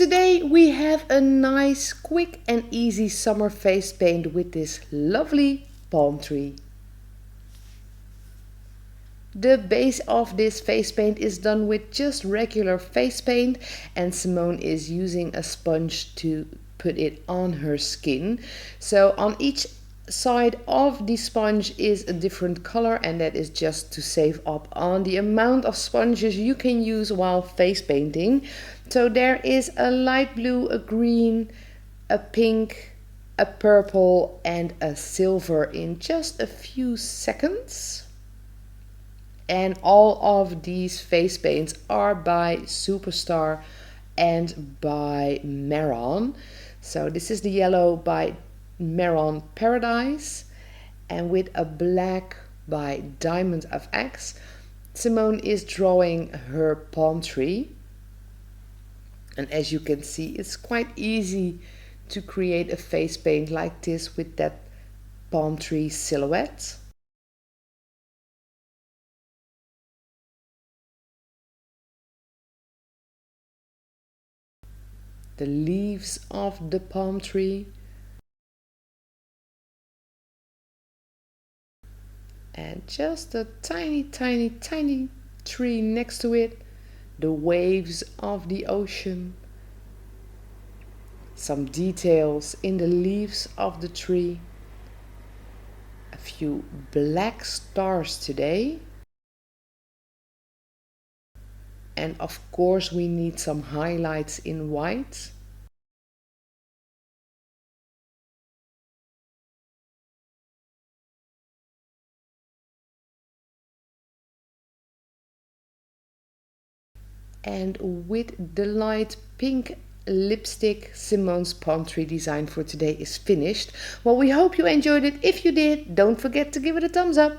Today we have a nice, quick and easy summer face paint with this lovely palm tree. The base of this face paint is done with just regular face paint, and Simone is using a sponge to put it on her skin. So on each side of the sponge is a different color, and that is just to save up on the amount of sponges you can use while face painting. So there is a light blue, a green, a pink, a purple and a silver in just a few seconds. And all of these face paints are by Superstar and by Maron. So this is the yellow by Maron Paradise, and with a black by Diamond of X, Simone is drawing her palm tree. And as you can see, it's quite easy to create a face paint like this with that palm tree silhouette. The leaves of the palm tree, and just a tiny tree next to it, the waves of the ocean, some details in the leaves of the tree, a few black stars today, and of course we need some highlights in white. And with the light pink lipstick, Simone's palm tree design for today is finished. Well, we hope you enjoyed it. If you did, don't forget to give it a thumbs up.